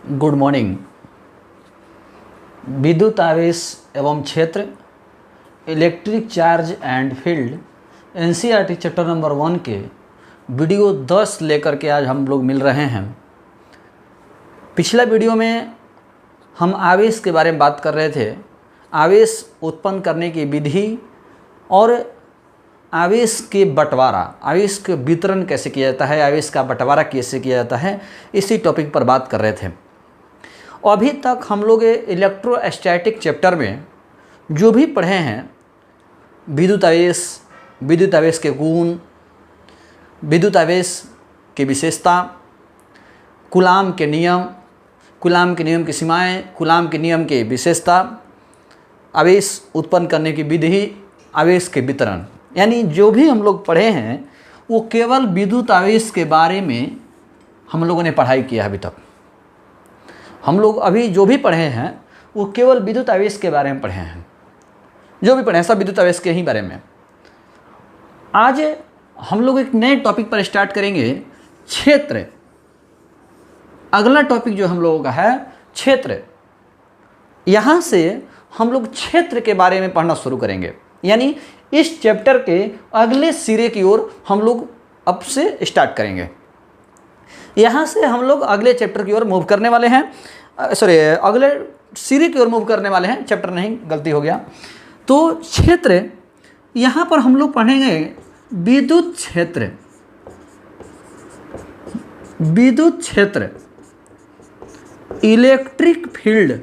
Good morning. विद्युत आवेश एवं क्षेत्र, electric charge and field, NCERT chapter number 1 के वीडियो 10 लेकर के आज हम लोग मिल रहे हैं। पिछला वीडियो में हम आवेश के बारे में बात कर रहे थे, आवेश उत्पन्न करने की विधि और आवेश के बंटवारा, आवेश के वितरण कैसे किया जाता है, आवेश का बंटवारा कैसे किया जाता है, इसी टॉपिक पर बात कर रहे थे। अभी तक हम लोग इलेक्ट्रोस्टैटिक चैप्टर में जो भी पढ़े हैं, विद्युत आवेश के गुण, विद्युत आवेश की विशेषता, कूलाम के नियम की सीमाएं, कूलाम के नियम की विशेषता, आवेश उत्पन्न करने की विधि, आवेश के वितरण, यानी जो भी हम लोग पढ़े हैं वो केवल विद्युत आवेश के बारे में हम लोगों ने पढ़ाई किया है। अभी तक हम लोग अभी जो भी पढ़े हैं वो केवल विद्युत आवेश के बारे में पढ़े हैं। जो भी पढ़े हैं सब विद्युत आवेश के ही बारे में। आज हम लोग एक नए टॉपिक पर स्टार्ट करेंगे, क्षेत्र। अगला टॉपिक जो हम लोगों का है क्षेत्र। यहाँ से हम लोग क्षेत्र के बारे में पढ़ना शुरू करेंगे, यानी इस चैप्टर के अगले सिरे की ओर हम लोग अब से स्टार्ट करेंगे। यहाँ से हम लोग अगले चैप्टर की ओर मूव करने वाले हैं, अगले सिरे की ओर मूव करने वाले हैं। चैप्टर नहीं, गलती हो गया। तो क्षेत्र, यहाँ पर हम लोग पढ़ेंगे विद्युत क्षेत्र, इलेक्ट्रिक फील्ड।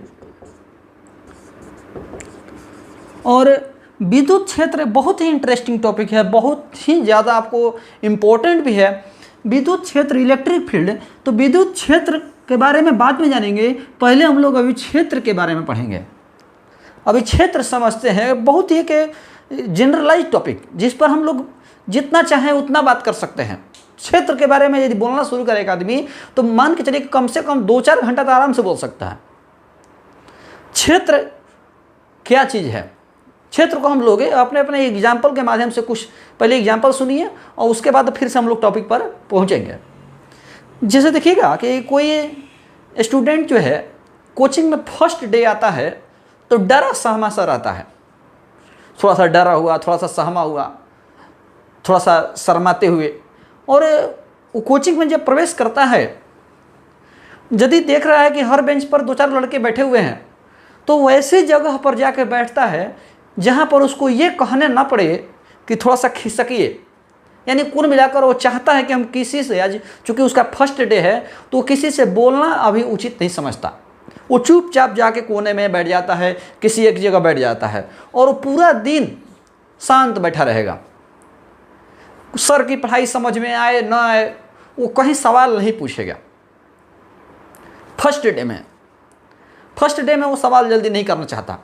और विद्युत क्षेत्र बहुत ही इंटरेस्टिंग टॉपिक है, बहुत ही ज़्यादा आपको इम्पोर्टेंट भी है। विद्युत क्षेत्र, इलेक्ट्रिक फील्ड, तो विद्युत क्षेत्र के बारे में बाद में जानेंगे। पहले हम लोग अभी क्षेत्र के बारे में पढ़ेंगे। अभी क्षेत्र समझते हैं, बहुत ही एक जनरलाइज टॉपिक जिस पर हम लोग जितना चाहें उतना बात कर सकते हैं। क्षेत्र के बारे में यदि बोलना शुरू करे एक आदमी तो मान के चलिए कम से कम 2-4 घंटा तो आराम से बोल सकता है। क्षेत्र क्या चीज़ है? क्षेत्र को हम लोग अपने अपने एग्जाम्पल के माध्यम से कुछ पहले एग्जाम्पल सुनिए और उसके बाद फिर से हम लोग टॉपिक पर पहुंचेंगे। जैसे देखिएगा कि कोई स्टूडेंट जो है कोचिंग में फर्स्ट डे आता है तो डरा सहमा सा रहता है, थोड़ा सा डरा हुआ, थोड़ा सा सहमा हुआ, थोड़ा सा शर्माते हुए। और वो कोचिंग में जब प्रवेश करता है, यदि देख रहा है कि हर बेंच पर 2-4 लड़के बैठे हुए हैं तो वैसी जगह पर जाकर बैठता है जहाँ पर उसको ये कहने ना पड़े कि थोड़ा सा खिसकिए। यानी कुल मिलाकर वो चाहता है कि हम किसी से, आज चूँकि उसका फर्स्ट डे है तो किसी से बोलना अभी उचित नहीं समझता। वो चुपचाप जाके कोने में बैठ जाता है, किसी एक जगह बैठ जाता है और वो पूरा दिन शांत बैठा रहेगा। सर की पढ़ाई समझ में आए ना आए, वो कहीं सवाल नहीं पूछेगा। फर्स्ट डे में वो सवाल जल्दी नहीं करना चाहता।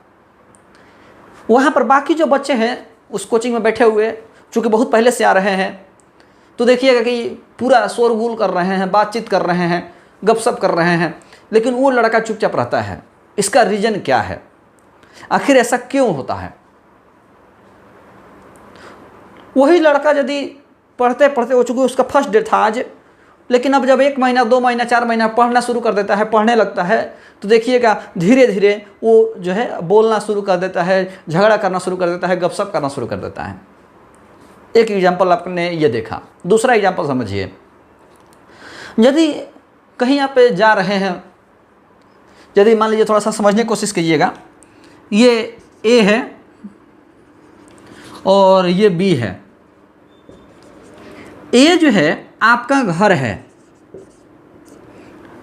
वहाँ पर बाकी जो बच्चे हैं उस कोचिंग में बैठे हुए, चूँकि बहुत पहले से आ रहे हैं, तो देखिएगा कि पूरा शोरगुल कर रहे हैं, बातचीत कर रहे हैं, गपशप कर रहे हैं, लेकिन वो लड़का चुपचाप रहता है। इसका रीज़न क्या है? आखिर ऐसा क्यों होता है? वही लड़का यदि पढ़ते पढ़ते, वो चूँकि उसका फर्स्ट डे था आज, लेकिन अब जब 1 महीना, 2 महीना, 4 महीना पढ़ना शुरू कर देता है, पढ़ने लगता है, तो देखिएगा धीरे धीरे वो जो है बोलना शुरू कर देता है, झगड़ा करना शुरू कर देता है, गपशप करना शुरू कर देता है। एक एग्जाम्पल आपने ये देखा। दूसरा एग्जाम्पल समझिए। यदि कहीं आप जा रहे हैं, यदि मान लीजिए, थोड़ा सा समझने की कोशिश कीजिएगा, ये ए है और ये बी है। ए जो है आपका घर है,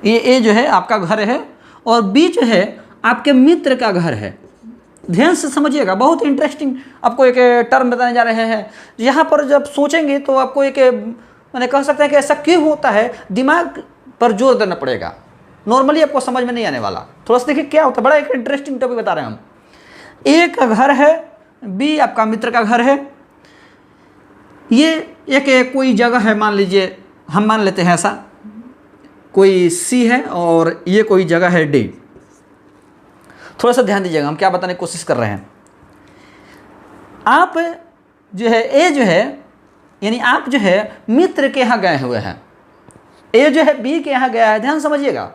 ये ए जो है आपका घर है और बी जो है आपके मित्र का घर है। ध्यान से समझिएगा, बहुत इंटरेस्टिंग आपको एक टर्म बताने जा रहे हैं। यहाँ पर जब सोचेंगे तो आपको एक मैंने कह सकते हैं कि ऐसा क्यों होता है, दिमाग पर जोर देना पड़ेगा। नॉर्मली आपको समझ में नहीं आने वाला। थोड़ा सा देखिए क्या होता है, बड़ा एक इंटरेस्टिंग टॉपिक बता रहे हैं हम। ए का घर है, बी आपका मित्र का घर है। ये एक कोई जगह है, मान लीजिए, हम मान लेते हैं ऐसा, कोई सी है और ये कोई जगह है डी। थोड़ा सा ध्यान दीजिएगा, हम क्या बताने की कोशिश कर रहे हैं। आप जो है, ए जो है, यानी आप जो है मित्र के यहाँ गए हुए हैं। ए जो है बी के यहाँ गया है, ध्यान समझिएगा।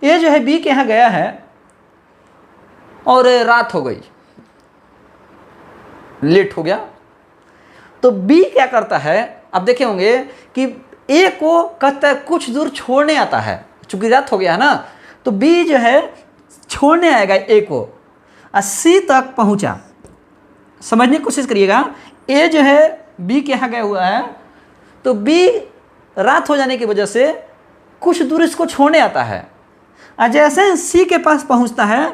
ए जो है बी के यहाँ गया है और रात हो गई, लेट हो गया, तो बी क्या करता है, अब देखे होंगे कि ए को कहता है कुछ दूर छोड़ने आता है, चूंकि रात हो गया है ना, तो बी जो है छोड़ने आएगा ए को, सी तक पहुंचा। समझने की कोशिश करिएगा, ए जो है बी के यहाँ गया हुआ है, तो बी रात हो जाने की वजह से कुछ दूर इसको छोड़ने आता है, और जैसे सी के पास पहुंचता है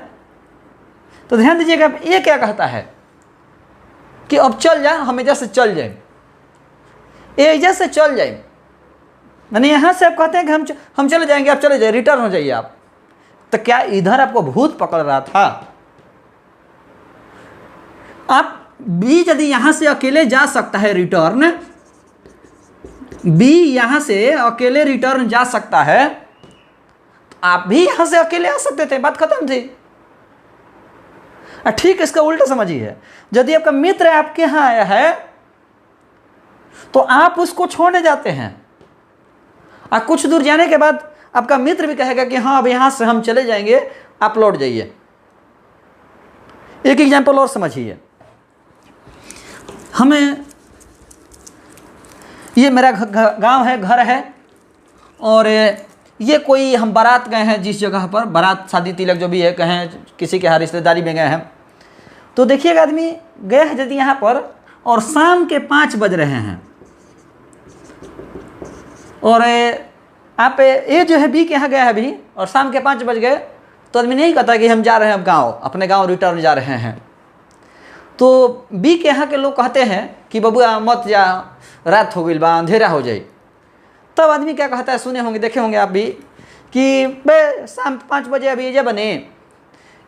तो ध्यान दीजिएगा, ए क्या कहता है कि अब चल जा, हम इधर से चल जाए, ए इधर से चल जाए, यानी यहाँ से आप कहते हैं कि हम चले जाएंगे, आप चले जाए, रिटर्न हो जाइए आप। तो क्या इधर आपको भूत पकड़ रहा था? आप बी यदि यहाँ से अकेले जा सकता है रिटर्न, बी यहाँ से अकेले रिटर्न जा सकता है, तो आप भी यहाँ से अकेले आ सकते थे, बात खत्म थी। ठीक, इसका उल्टा समझिए, यदि आपका मित्र आपके यहाँ आया है तो आप उसको छोड़ने जाते हैं, और कुछ दूर जाने के बाद आपका मित्र भी कहेगा कि हाँ अब यहाँ से हम चले जाएंगे, आप लौट जाइए। एक एग्जाम्पल और समझिए, हमें ये मेरा गांव है, घर है, और ये कोई हम बारात गए हैं जिस जगह पर, बारात शादी तिलक जो भी है, कहें किसी के यहाँ रिश्तेदारी में गए हैं, तो देखिएगा आदमी गया है यदि यहाँ पर और शाम के 5 बज रहे हैं, और आप ए जो है बी के यहाँ गया है अभी और शाम के 5 बज गए, तो आदमी नहीं कहता कि हम जा रहे हैं अब गाँव, अपने गाँव रिटर्न जा रहे हैं। तो बी के यहाँ के लोग कहते हैं कि बबुआ मत जा, रात हो गई बा, अंधेरा हो जाए। तब आदमी क्या कहता है, सुने होंगे, देखे होंगे आप भी, कि बे शाम 5 बजे अभी एजा बने,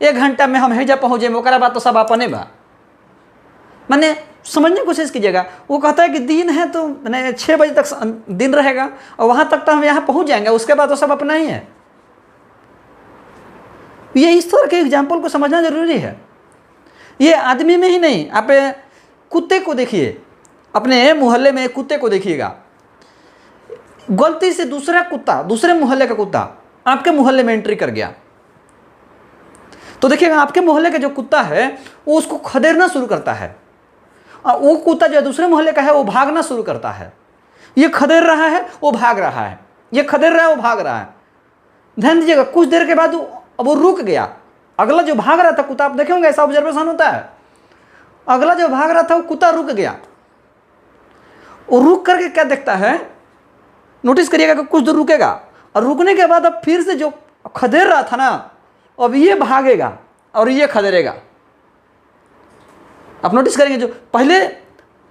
1 घंटा में हम हेजा पहुँचे, ओकरा बाद तो सब अपने बा। मैंने समझने की कोशिश कीजिएगा, वो कहता है कि दिन है तो मैंने 6 बजे तक दिन रहेगा और वहाँ तक तो हम यहाँ पहुँच जाएंगे, उसके बाद तो सब अपना ही है। ये इस तरह के एग्जाम्पल को समझना जरूरी है। ये आदमी में ही नहीं, आप कुत्ते को देखिए, अपने मोहल्ले में कुत्ते को देखिएगा, गलती से दूसरा कुत्ता, दूसरे मोहल्ले का कुत्ता आपके मोहल्ले में एंट्री कर गया, तो देखिएगा आपके मोहल्ले का जो कुत्ता है वो उसको खदेड़ना शुरू करता है, और वो कुत्ता जो दूसरे मोहल्ले का है वो भागना शुरू करता है। ये खदेड़ रहा है, वो भाग रहा है, ये खदेड़ रहा है, वो भाग रहा है। ध्यान दीजिएगा, कुछ देर के बाद अब वो रुक गया, अगला जो भाग रहा था कुत्ता, आप देखे होंगे ऐसा ऑब्जर्वेशन होता है, अगला जो भाग रहा था वो कुत्ता रुक गया। वो रुक करके क्या देखता है, नोटिस करिएगा कि कुछ दूर रुकेगा, और रुकने के बाद अब फिर से जो खदेड़ रहा था ना, अब ये भागेगा और ये खदेड़ेगा। आप नोटिस करेंगे, जो पहले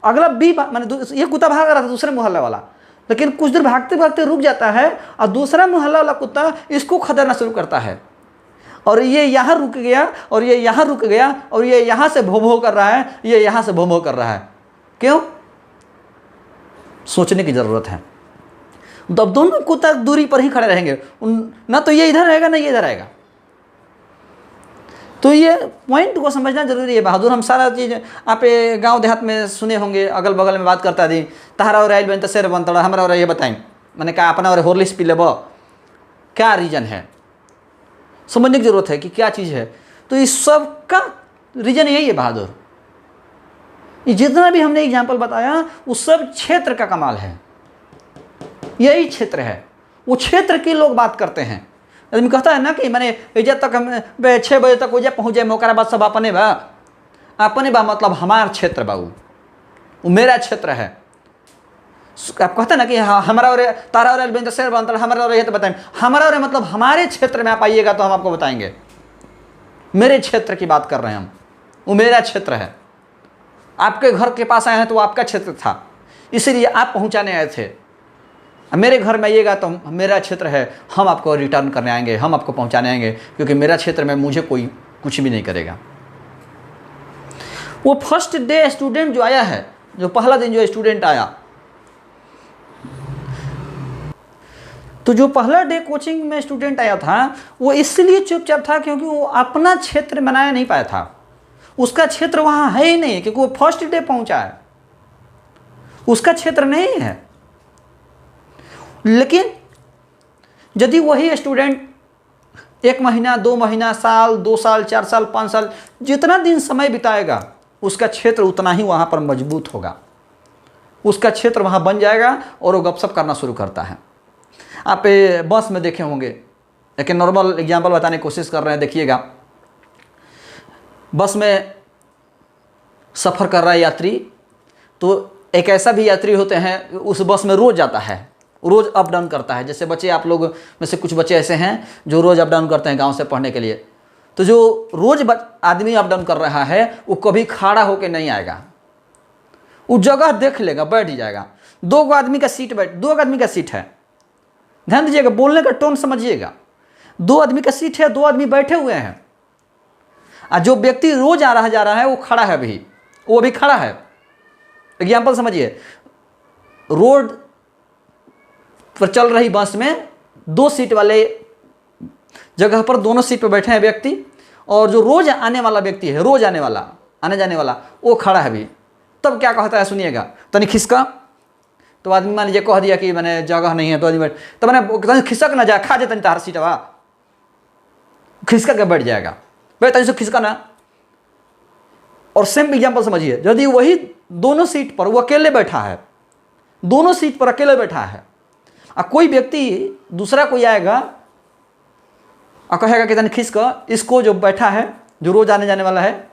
अगला बी माने ये कुत्ता भाग रहा था दूसरे मोहल्ले वाला, लेकिन कुछ देर भागते भागते रुक जाता है और दूसरा मोहल्ला वाला कुत्ता इसको खदेड़ना शुरू करता है, और ये यहाँ रुक गया और ये यहाँ रुक गया और ये यहाँ से भो भो कर रहा है, ये यहाँ से भो भो कर रहा है। क्यों? सोचने की ज़रूरत है। तो अब दोनों कुत्ता दूरी पर ही खड़े रहेंगे, ना तो ये इधर रहेगा ना ये इधर आएगा। तो ये पॉइंट को समझना जरूरी है बहादुर। हम सारा चीज़ आप गांव देहात में सुने होंगे, अगल बगल में बात करता दी, तहारा और आयल बन तो शेर बनता, हमारा और ये बताएं, मैंने कहा अपना और हॉर्लिक्स पी लेब, क्या रीज़न है, समझने की ज़रूरत है कि क्या चीज़ है। तो इस सब का रीज़न यही है बहादुर। ये जितना भी हमने एग्जाम्पल बताया उस सब क्षेत्र का कमाल है, यही क्षेत्र है, वो क्षेत्र के लोग बात करते हैं। आदमी कहता है ना कि मैंने इज्जत तक हम 6 बजे तक उज्जैन पहुँच जाए, मौका बाद सब अपने बा, अपने बा मतलब हमारा क्षेत्र बा, वो मेरा क्षेत्र है। आप कहते हैं ना कि हाँ हमारा और तारा और बेंच शेर बनता, हमारा और ये तो बताएं, हमारा और मतलब हमारे क्षेत्र में आप आइएगा तो हम आपको बताएंगे। मेरे क्षेत्र की बात कर रहे हैं हम, वो मेरा क्षेत्र है। आपके घर के पास आए हैं तो वो आपका क्षेत्र था, इसीलिए आप पहुंचाने आए थे। मेरे घर में आइएगा तो मेरा क्षेत्र है, हम आपको रिटर्न करने आएंगे, हम आपको पहुंचाने आएंगे, क्योंकि मेरा क्षेत्र में मुझे कोई कुछ भी नहीं करेगा। वो फर्स्ट डे स्टूडेंट जो आया है, जो पहला दिन जो स्टूडेंट आया, तो जो पहला डे कोचिंग में स्टूडेंट आया था वो इसलिए चुपचाप था क्योंकि वो अपना क्षेत्र बनाया नहीं पाया था। उसका क्षेत्र वहाँ है ही नहीं, क्योंकि वो फर्स्ट डे पहुँचा है, उसका क्षेत्र नहीं है। लेकिन यदि वही स्टूडेंट 1 महीना, 2 महीना, साल, 2 साल, 4 साल, 5 साल, जितना दिन समय बिताएगा उसका क्षेत्र उतना ही वहाँ पर मजबूत होगा, उसका क्षेत्र वहाँ बन जाएगा और वो गपशप करना शुरू करता है। आप बस में देखे होंगे, एक नॉर्मल एग्जाम्पल बताने की कोशिश कर रहे हैं। देखिएगा, बस में सफ़र कर रहा है यात्री, तो एक ऐसा भी यात्री होते हैं उस बस में रोज़ जाता है, रोज़ अप डाउन करता है। जैसे बच्चे, आप लोग में से कुछ बच्चे ऐसे हैं जो रोज़ अप डाउन करते हैं गांव से पढ़ने के लिए। तो जो रोज़ आदमी अप डाउन कर रहा है वो कभी खड़ा होकर नहीं आएगा, वो जगह देख लेगा, बैठ जाएगा। 2 आदमी का सीट है, ध्यान दीजिएगा, बोलने का टोन समझिएगा। 2 आदमी का सीट है, 2 आदमी बैठे हुए हैं, और जो व्यक्ति रोज आ रहा जा रहा है वो खड़ा है, अभी वो भी खड़ा है। एग्जाम्पल समझिए, रोड पर चल रही बस में 2 सीट वाले जगह पर दोनों सीट पर बैठे हैं व्यक्ति, और जो रोज आने वाला व्यक्ति है, रोज आने वाला, आने जाने वाला, वो खड़ा है अभी। तब क्या कहता है सुनिएगा, तनी खिसका। तो आदमी मान लीजिए कह दिया कि मैंने जगह नहीं है, तो आदमी तो मैंने खिसक ना जा, खा जाए तनी तार सीटवा, खिसका के बैठ जाएगा, भाई तनी से खिसका ना। और सेम एग्जाम्पल समझिए, यदि वही दोनों सीट पर वो अकेले बैठा है, दोनों सीट पर अकेले बैठा है, और कोई व्यक्ति दूसरा कोई आएगा और कहेगा कि तनी खिसका, इसको जो बैठा है, जो रोज आने जाने वाला है,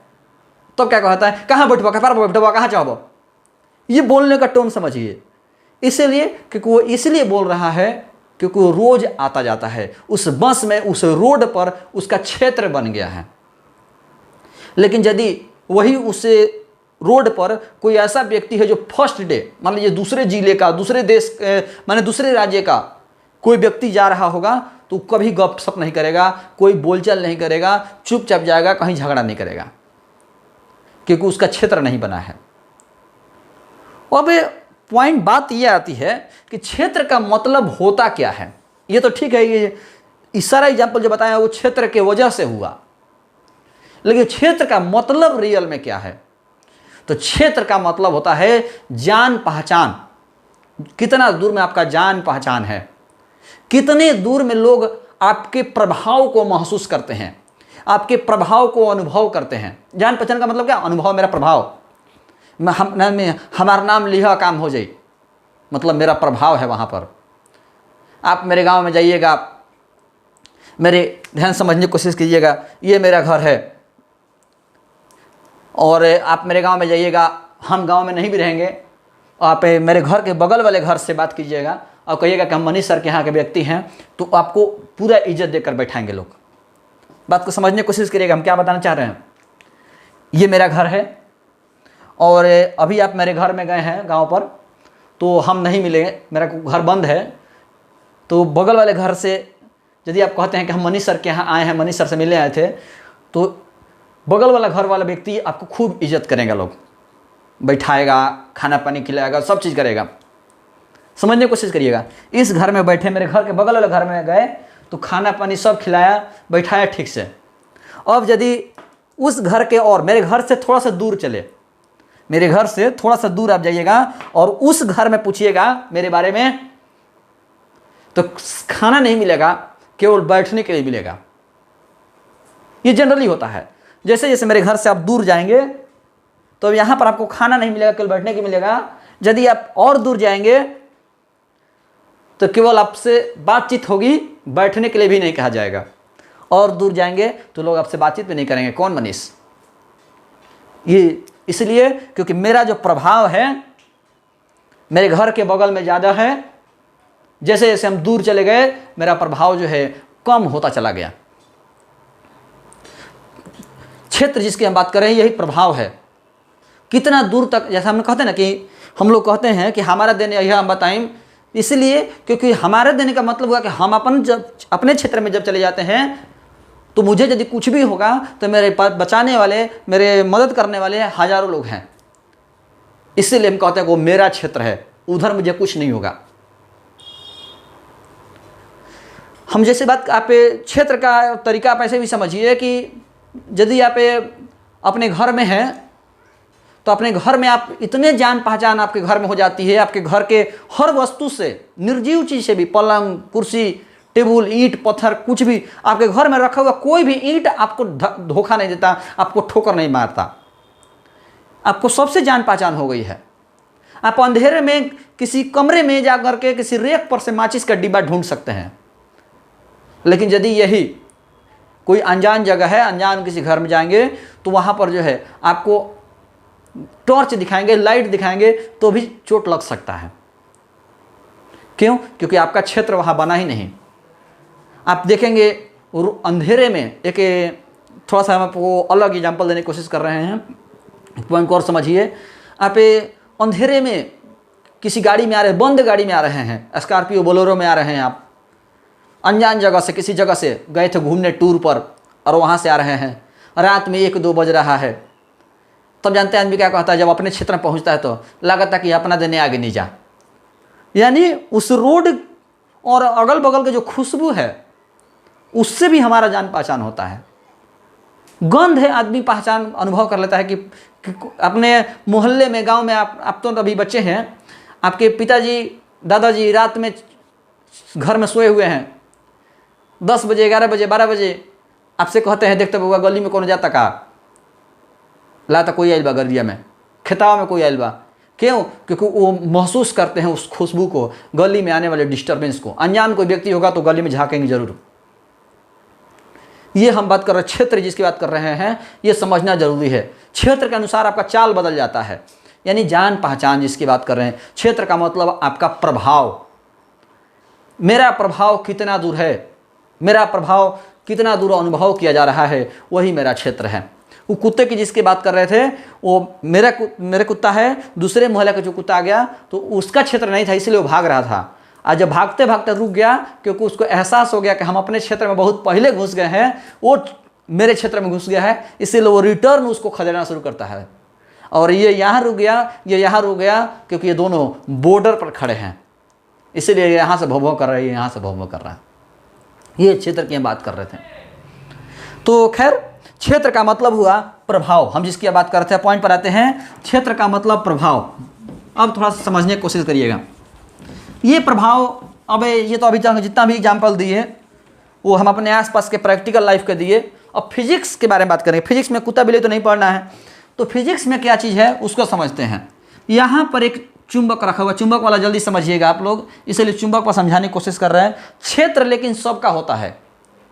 तो क्या कहता है, कहाँ बैठवा, कहाँ चाहबो। ये बोलने का टोन समझिए। इसलिए क्योंकि वो इसलिए बोल रहा है क्योंकि वो रोज आता जाता है उस बस में, उस रोड पर उसका क्षेत्र बन गया है। लेकिन यदि वही उस रोड पर कोई ऐसा व्यक्ति है जो फर्स्ट डे, मान लीजिए दूसरे जिले का, दूसरे देश, माने दूसरे राज्य का कोई व्यक्ति जा रहा होगा, तो कभी गपशप नहीं करेगा, कोई बोलचाल नहीं करेगा, चुपचाप जाएगा, कहीं झगड़ा नहीं करेगा, क्योंकि उसका क्षेत्र नहीं बना है। अब पॉइंट बात यह आती है कि क्षेत्र का मतलब होता क्या है। ये तो ठीक है, ये सारा एग्जाम्पल जो बताया वो क्षेत्र के वजह से हुआ, लेकिन क्षेत्र का मतलब रियल में क्या है। तो क्षेत्र का मतलब होता है जान पहचान, कितना दूर में आपका जान पहचान है, कितने दूर में लोग आपके प्रभाव को महसूस करते हैं, आपके प्रभाव को अनुभव करते हैं। जान पहचान का मतलब क्या, अनुभव, मेरा प्रभाव, हमारा नाम लिहा काम हो जाए, मतलब मेरा प्रभाव है वहाँ पर। आप मेरे गांव में जाइएगा, मेरे ध्यान समझने की कोशिश कीजिएगा, ये मेरा घर है, और आप मेरे गांव में जाइएगा, हम गांव में नहीं भी रहेंगे, आप मेरे घर के बगल वाले घर से बात कीजिएगा और कहिएगा कि हम मनीष सर के यहाँ के व्यक्ति हैं, तो आपको पूरा इज्जत देकर बैठाएंगे लोग। बात को समझने की कोशिश करिएगा, हम क्या बताना चाह रहे हैं। ये मेरा घर है, और अभी आप मेरे घर में गए हैं गांव पर, तो हम नहीं मिले, मेरा घर बंद है। तो बगल वाले घर से यदि आप कहते हैं कि हम मनीष सर के यहाँ आए हैं, मनीष सर से मिलने आए थे, तो बगल वाला घर वाला व्यक्ति आपको खूब इज्जत करेगा, लोग बैठाएगा, खाना पानी खिलाएगा, सब चीज़ करेगा। समझने की कोशिश करिएगा, इस घर में बैठे, मेरे घर के बगल वाले घर में गए तो खाना पानी सब खिलाया, बैठाया ठीक से। अब यदि उस घर के, और मेरे घर से थोड़ा सा दूर चले, मेरे घर से थोड़ा सा दूर आप जाइएगा और उस घर में पूछिएगा मेरे बारे में, तो खाना नहीं मिलेगा, केवल बैठने के लिए मिलेगा। ये जनरली होता है। जैसे जैसे मेरे घर से आप दूर जाएंगे तो यहाँ पर आपको खाना नहीं मिलेगा, केवल बैठने के मिलेगा। यदि आप और दूर जाएंगे तो केवल आपसे बातचीत होगी, बैठने के लिए भी नहीं कहा जाएगा। और दूर जाएंगे तो लोग आपसे बातचीत भी नहीं करेंगे, कौन मनीष। ये इसलिए क्योंकि मेरा जो प्रभाव है मेरे घर के बगल में ज़्यादा है। जैसे जैसे हम दूर चले गए, मेरा प्रभाव जो है कम होता चला गया। क्षेत्र जिसकी हम बात कर रहे हैं, यही प्रभाव है। कितना दूर तक, जैसा हम कहते हैं ना कि हम लोग कहते हैं कि हमारा दिन यह हम बताएं, इसलिए क्योंकि हमारे देने का मतलब हुआ कि हम अपने क्षेत्र में जब चले जाते हैं तो मुझे यदि कुछ भी होगा तो मेरे पास बचाने वाले, मेरे मदद करने वाले हजारों लोग हैं। इसीलिए हम कहते हैं वो मेरा क्षेत्र है, उधर मुझे कुछ नहीं होगा। हम जैसे बात, आप क्षेत्र का तरीका आप ऐसे भी समझिए कि यदि आप अपने घर में हैं तो अपने घर में आप इतने जान पहचान आपके घर में हो जाती है, आपके घर के हर वस्तु से, निर्जीव चीज़ से भी, पलंग, कुर्सी, टेबल, ईंट, पत्थर, कुछ भी आपके घर में रखा हुआ कोई भी ईंट आपको धोखा नहीं देता, आपको ठोकर नहीं मारता। आपको सबसे जान पहचान हो गई है। आप अंधेरे में किसी कमरे में जाकर के किसी रेक पर से माचिस का डिब्बा ढूंढ सकते हैं, लेकिन यदि यही कोई अनजान जगह है, अनजान किसी घर में जाएंगे तो वहाँ पर जो है आपको टॉर्च दिखाएंगे, लाइट दिखाएंगे तो भी चोट लग सकता है। क्यों? क्योंकि आपका क्षेत्र वहाँ बना ही नहीं। आप देखेंगे अंधेरे में, एक थोड़ा सा हम आपको अलग एग्जाम्पल देने की कोशिश कर रहे हैं, पॉइंट को और समझिए। आप अंधेरे में किसी गाड़ी में आ रहे हैं, बंद गाड़ी में आ रहे हैं, स्कॉर्पियो बोलेरो में आ रहे हैं, आप अनजान जगह से, किसी जगह से गए थे घूमने टूर पर और वहाँ से आ रहे हैं, रात में 1-2 बज रहा है, तब जानते हैं आदमी क्या कहता है, जब अपने क्षेत्र में पहुँचता है तो लगता कि अपना देने आगे नहीं जा। यानी उस रोड और अगल बगल के जो खुशबू है उससे भी हमारा जान पहचान होता है। गंध है, आदमी पहचान अनुभव कर लेता है कि अपने मोहल्ले में, गांव में, आप तो अभी बच्चे हैं, आपके पिताजी दादाजी रात में घर में सोए हुए हैं, 10 बजे 11 बजे 12 बजे आपसे कहते हैं, देखते बउआ गली में कौन जाता का लाता, कोई आइल बा गरिया में, खेतावा में कोई आइल बा। क्यों? क्योंकि वो महसूस करते हैं उस खुशबू को, गली में आने वाले डिस्टर्बेंस को। अनजान कोई व्यक्ति होगा तो गली में झांकेंगे जरूर। ये हम बात कर रहे हैं, क्षेत्र जिसकी बात कर रहे हैं, ये समझना जरूरी है। क्षेत्र के अनुसार आपका चाल बदल जाता है, यानी जान पहचान जिसकी बात कर रहे हैं। क्षेत्र का मतलब आपका प्रभाव, मेरा प्रभाव कितना दूर है, मेरा प्रभाव कितना दूर अनुभव किया जा रहा है, वही मेरा क्षेत्र है। वो कुत्ते की जिसकी बात कर रहे थे, वो मेरे कुत्ता है, दूसरे मोहल्ले का जो कुत्ता आ गया तो उसका क्षेत्र नहीं था, इसलिए वो भाग रहा था। आज जब भागते भागते रुक गया, क्योंकि उसको एहसास हो गया कि हम अपने क्षेत्र में बहुत पहले घुस गए हैं, वो मेरे क्षेत्र में घुस गया है, इसीलिए वो रिटर्न उसको खदेड़ना शुरू करता है। और ये यहाँ रुक गया, ये यहाँ रुक गया, क्योंकि ये दोनों बॉर्डर पर खड़े हैं, इसीलिए यहाँ से भौं-भौं कर रहा है, यहाँ से भौं-भौं कर रहा है। ये क्षेत्र की हम बात कर रहे थे। तो खैर, क्षेत्र का मतलब हुआ प्रभाव। हम जिसकी बात कर रहे थे, पॉइंट पर आते हैं। क्षेत्र का मतलब प्रभाव। अब थोड़ा सा समझने की कोशिश करिएगा। ये प्रभाव, अब ये तो अभी तक जितना भी एग्जाम्पल दिए वो हम अपने आसपास के प्रैक्टिकल लाइफ के दिए। अब फिजिक्स के बारे में बात करेंगे। फिजिक्स में कुत्ता बिल्ली तो नहीं पढ़ना है, तो फिजिक्स में क्या चीज़ है उसको समझते हैं। यहाँ पर एक चुंबक रखा हुआ, चुंबक वाला जल्दी समझिएगा आप लोग, इसलिए चुंबक पर समझाने की कोशिश कर रहे हैं। क्षेत्र लेकिन सबका होता है,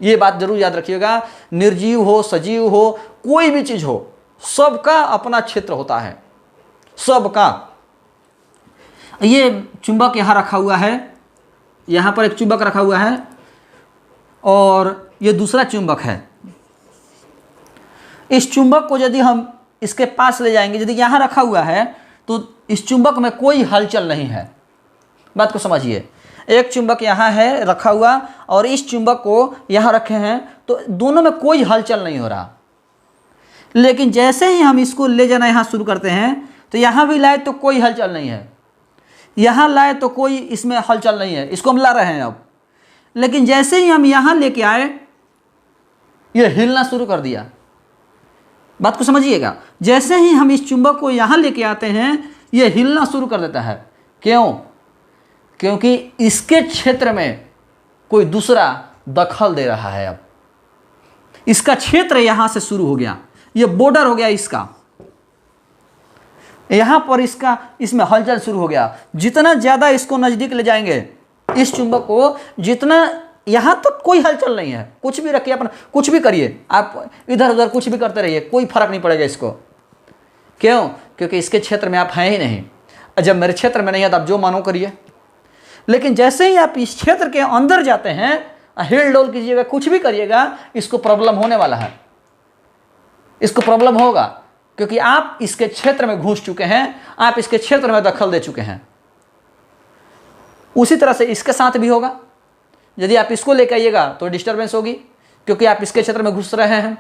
ये बात जरूर याद रखिएगा। निर्जीव हो, सजीव हो, कोई भी चीज़ हो, सबका अपना क्षेत्र होता है, सबका। ये चुंबक यहाँ रखा हुआ है, यहाँ पर एक चुंबक रखा हुआ है और ये दूसरा चुंबक है। इस चुंबक को यदि हम इसके पास ले जाएंगे, यदि यहाँ रखा हुआ है तो इस चुंबक में कोई हलचल नहीं है। बात को समझिए, एक चुंबक यहाँ है रखा हुआ और इस चुंबक को यहाँ रखे हैं, तो दोनों में कोई हलचल नहीं हो रहा। लेकिन जैसे ही हम इसको ले जाना यहाँ शुरू करते हैं तो यहाँ भी लाए तो कोई हलचल नहीं है, यहाँ लाए तो कोई इसमें हलचल नहीं है, इसको हम ला रहे हैं अब। लेकिन जैसे ही हम यहाँ लेके आए, ये हिलना शुरू कर दिया। बात को समझिएगा, जैसे ही हम इस चुंबक को यहाँ लेके आते हैं, ये हिलना शुरू कर देता है। क्यों? क्योंकि इसके क्षेत्र में कोई दूसरा दखल दे रहा है। अब इसका क्षेत्र यहाँ से शुरू हो गया, ये बॉर्डर हो गया इसका, यहाँ पर इसका, इसमें हलचल शुरू हो गया। जितना ज़्यादा इसको नज़दीक ले जाएंगे इस चुंबक को, जितना यहाँ तक तो कोई हलचल नहीं है। कुछ भी रखिए, अपना कुछ भी करिए, आप इधर उधर कुछ भी करते रहिए, कोई फर्क नहीं पड़ेगा इसको। क्यों? क्योंकि इसके क्षेत्र में आप हैं ही नहीं। जब मेरे क्षेत्र में नहीं है तो आप जो मानो करिए। लेकिन जैसे ही आप इस क्षेत्र के अंदर जाते हैं, हिल डोल कीजिएगा, कुछ भी करिएगा, इसको प्रॉब्लम होने वाला है, इसको प्रॉब्लम होगा, क्योंकि आप इसके क्षेत्र में घुस चुके हैं, आप इसके क्षेत्र में दखल दे चुके हैं। उसी तरह से इसके साथ भी होगा। यदि आप इसको लेकर आइएगा तो डिस्टर्बेंस होगी, क्योंकि आप इसके क्षेत्र में घुस रहे हैं।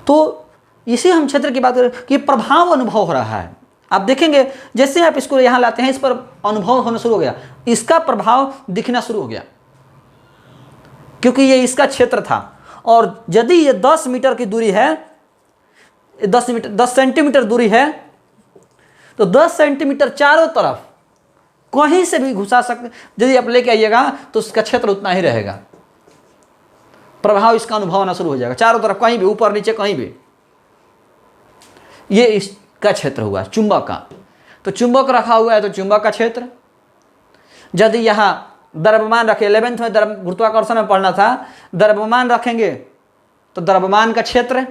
तो इसी हम क्षेत्र की बात करें कि प्रभाव अनुभव हो रहा है। आप देखेंगे जैसे आप इसको यहाँ लाते हैं, इस पर अनुभव होना शुरू हो गया, इसका प्रभाव दिखना शुरू हो गया, क्योंकि ये इसका क्षेत्र था। और यदि ये 10 मीटर की दूरी है, 10 सेंटीमीटर दूरी है, तो 10 सेंटीमीटर चारों तरफ कहीं से भी घुसा सकते, यदि आप लेके आइएगा तो उसका क्षेत्र उतना ही रहेगा, प्रभाव इसका अनुभव होना शुरू हो जाएगा चारों तरफ, कहीं भी, ऊपर नीचे कहीं भी। ये इसका क्षेत्र हुआ चुंबक का। तो चुंबक रखा हुआ है तो चुंबक का क्षेत्र। यदि यहाँ द्रव्यमान रखे, 11th में गुरुत्वाकर्षण में पढ़ना था, द्रव्यमान रखेंगे तो द्रव्यमान का क्षेत्र,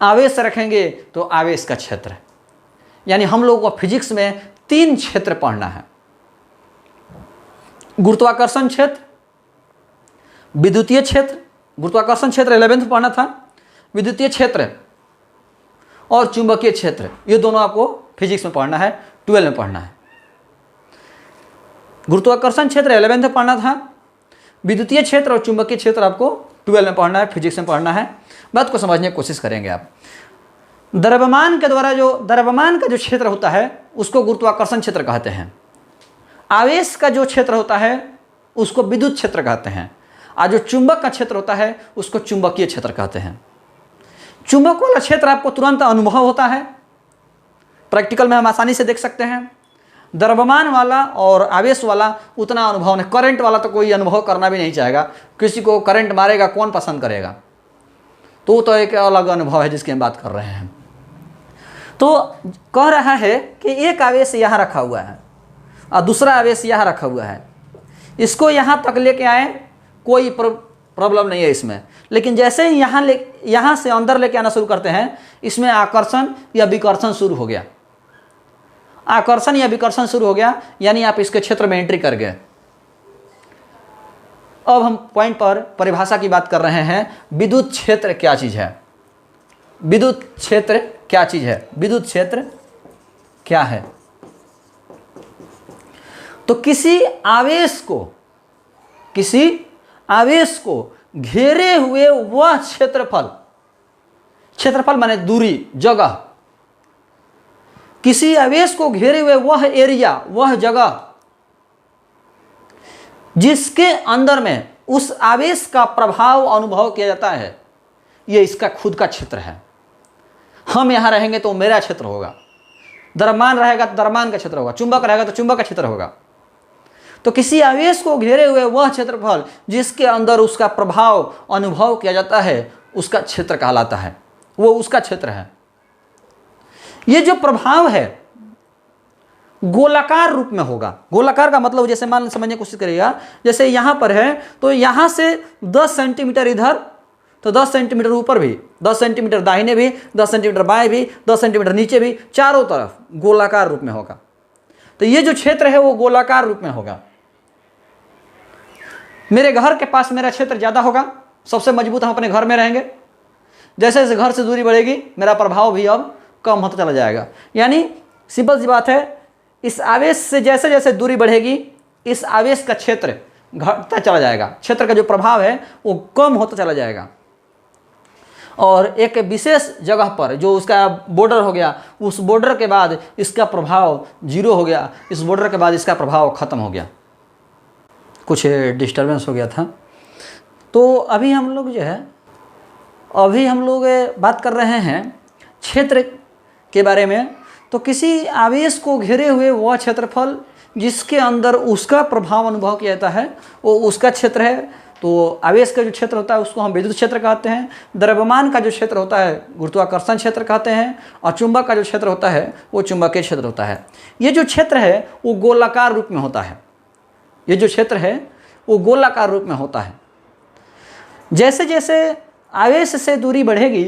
आवेश रखेंगे तो आवेश का क्षेत्र। यानी हम लोगों को फिजिक्स में 3 क्षेत्र पढ़ना है, गुरुत्वाकर्षण क्षेत्र, विद्युतीय क्षेत्र, गुरुत्वाकर्षण क्षेत्र 11th पढ़ना था, विद्युतीय क्षेत्र और चुंबकीय क्षेत्र, ये दोनों आपको फिजिक्स में पढ़ना है, 12 में पढ़ना है। गुरुत्वाकर्षण क्षेत्र 11th में पढ़ना था, विद्युतीय क्षेत्र और चुंबकीय क्षेत्र आपको 12 में पढ़ना है, फिजिक्स में पढ़ना है। बात को समझने की कोशिश करेंगे आप। द्रव्यमान के द्वारा जो द्रव्यमान का जो क्षेत्र होता है उसको गुरुत्वाकर्षण क्षेत्र कहते हैं। आवेश का जो क्षेत्र होता है उसको विद्युत क्षेत्र कहते हैं, और जो चुंबक का क्षेत्र होता है उसको चुंबकीय क्षेत्र कहते हैं। चुंबक वाला क्षेत्र आपको तुरंत अनुभव होता है, प्रैक्टिकल में हम आसानी से देख सकते हैं। द्रव्यमान वाला और आवेश वाला उतना अनुभव नहीं, करंट वाला तो कोई अनुभव करना भी नहीं चाहेगा, किसी को करंट मारेगा कौन पसंद करेगा, तो एक अलग अनुभव है जिसकी हम बात कर रहे हैं। तो कह रहा है कि एक आवेश यहाँ रखा हुआ है और दूसरा आवेश यहाँ रखा हुआ है, इसको यहाँ तक लेके आए कोई प्रॉब्लम नहीं है इसमें, लेकिन जैसे ही यहाँ से अंदर लेके आना शुरू करते हैं इसमें आकर्षण या विकर्षण शुरू हो गया। आकर्षण या विकर्षण शुरू हो गया यानी आप इसके क्षेत्र में एंट्री कर गए। अब हम पॉइंट पर परिभाषा की बात कर रहे हैं, विद्युत क्षेत्र क्या चीज़ है, विद्युत क्षेत्र क्या चीज़ है, विद्युत क्षेत्र क्या है। तो किसी आवेश को घेरे हुए वह क्षेत्रफल, क्षेत्रफल माने दूरी, जगह, किसी आवेश को घेरे हुए वह एरिया, वह जगह जिसके अंदर में उस आवेश का प्रभाव अनुभव किया जाता है, यह इसका खुद का क्षेत्र है। हम यहां रहेंगे तो मेरा क्षेत्र होगा, द्रव्यमान रहेगा तो द्रव्यमान का क्षेत्र होगा, चुंबक रहेगा तो चुंबक का क्षेत्र होगा। तो किसी आवेश को घेरे हुए वह क्षेत्रफल जिसके अंदर उसका प्रभाव अनुभव किया जाता है उसका क्षेत्र कहलाता है, वो उसका क्षेत्र है। ये जो प्रभाव है गोलाकार रूप में होगा। गोलाकार का मतलब जैसे मान समझने की कोशिश करिएगा, जैसे यहाँ पर है तो यहाँ से 10 सेंटीमीटर इधर तो 10 सेंटीमीटर ऊपर भी, 10 सेंटीमीटर दाहिने भी, 10 सेंटीमीटर बाएं भी, 10 सेंटीमीटर नीचे भी, चारों तरफ गोलाकार रूप में होगा। तो ये जो क्षेत्र है वो गोलाकार रूप में होगा। मेरे घर के पास मेरा क्षेत्र ज़्यादा होगा, सबसे मजबूत हम अपने घर में रहेंगे। जैसे जैसे घर से दूरी बढ़ेगी मेरा प्रभाव भी अब कम होता चला जाएगा। यानी सिंपल सी बात है, इस आवेश से जैसे जैसे दूरी बढ़ेगी इस आवेश का क्षेत्र घटता चला जाएगा, क्षेत्र का जो प्रभाव है वो कम होता चला जाएगा। और एक विशेष जगह पर जो उसका बॉर्डर हो गया, उस बॉर्डर के बाद इसका प्रभाव 0 हो गया, इस बॉर्डर के बाद इसका प्रभाव ख़त्म हो गया। कुछ डिस्टर्बेंस हो गया था। तो अभी हम लोग बात कर रहे हैं क्षेत्र के बारे में। तो किसी आवेश को घेरे हुए वह क्षेत्रफल जिसके अंदर उसका प्रभाव अनुभव किया जाता है वो उसका क्षेत्र है। तो आवेश का जो क्षेत्र होता है उसको हम विद्युत क्षेत्र कहते हैं, द्रव्यमान का जो क्षेत्र होता है गुरुत्वाकर्षण क्षेत्र कहते हैं, और चुंबक का जो क्षेत्र होता है वो चुंबकीय क्षेत्र होता है। ये जो क्षेत्र है वो गोलाकार रूप में होता है, ये जो क्षेत्र है वो गोलाकार रूप में होता है। जैसे जैसे आवेश से दूरी बढ़ेगी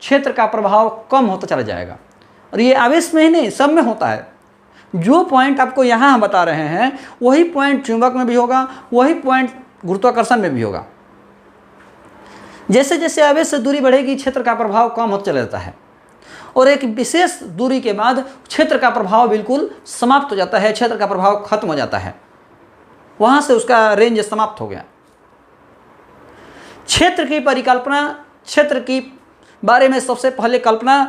क्षेत्र का प्रभाव कम होता चला जाएगा। और ये आवेश में ही नहीं, सब में होता है। जो पॉइंट आपको यहाँ हम बता रहे हैं वही पॉइंट चुंबक में भी होगा, वही पॉइंट गुरुत्वाकर्षण में भी होगा। जैसे जैसे आवेश से दूरी बढ़ेगी क्षेत्र का प्रभाव कम होता चला जाता है, और एक विशेष दूरी के बाद क्षेत्र का प्रभाव बिल्कुल समाप्त हो जाता है, क्षेत्र का प्रभाव खत्म हो जाता है, वहाँ से उसका रेंज समाप्त हो गया। क्षेत्र की परिकल्पना, क्षेत्र की बारे में सबसे पहले कल्पना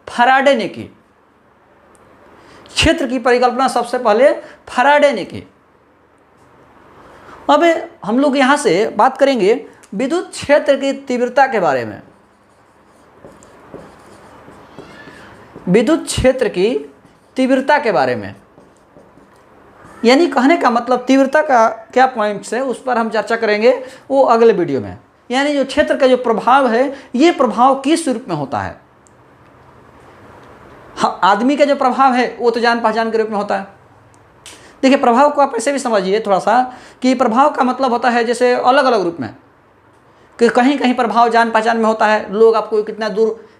फैराडे ने की। क्षेत्र की परिकल्पना सबसे पहले फैराडे ने की। अब हम लोग यहाँ से बात करेंगे विद्युत क्षेत्र की तीव्रता के बारे में। विद्युत क्षेत्र की तीव्रता के बारे में। यानी कहने का मतलब तीव्रता का क्या पॉइंट्स है उस पर हम चर्चा करेंगे वो अगले वीडियो में। यानी जो क्षेत्र का जो प्रभाव है ये प्रभाव किस रूप में होता है। हाँ, आदमी का जो प्रभाव है वो तो जान पहचान के रूप में होता है। देखिए प्रभाव को आप ऐसे भी समझिए थोड़ा सा कि प्रभाव का मतलब होता है जैसे अलग अलग रूप में, कि कहीं कहीं प्रभाव जान पहचान में होता है, लोग आपको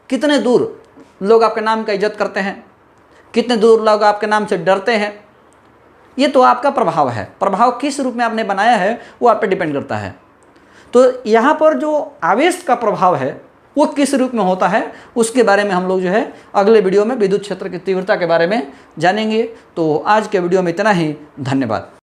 कितने दूर लोग आपके नाम का इज्जत करते हैं, कितने दूर लोग आपके नाम से डरते हैं, ये तो आपका प्रभाव है। प्रभाव किस रूप में आपने बनाया है वो आप पे डिपेंड करता है। तो यहाँ पर जो आवेश का प्रभाव है वो किस रूप में होता है उसके बारे में हम लोग जो है अगले वीडियो में विद्युत क्षेत्र की तीव्रता के बारे में जानेंगे। तो आज के वीडियो में इतना ही, धन्यवाद।